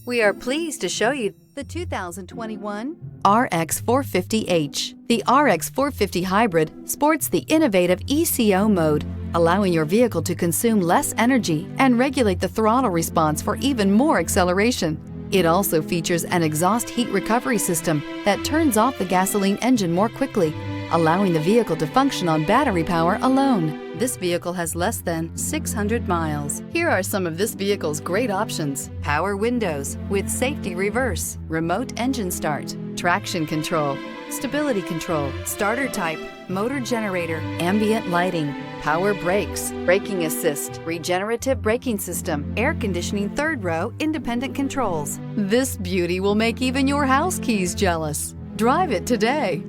We are pleased to show you the 2021 RX 450h. The RX 450 Hybrid sports the innovative ECO mode, allowing your vehicle to consume less energy and regulate the throttle response for even more acceleration. It also features an exhaust heat recovery system that turns off the gasoline engine more quickly, allowing the vehicle to function on battery power alone. This vehicle has less than 600 miles. Here are some of this vehicle's great options: power windows with safety reverse, remote engine start, traction control, stability control, starter type, motor generator, ambient lighting, power brakes, braking assist, regenerative braking system, air conditioning third row independent controls. This beauty will make even your house keys jealous. Drive it today.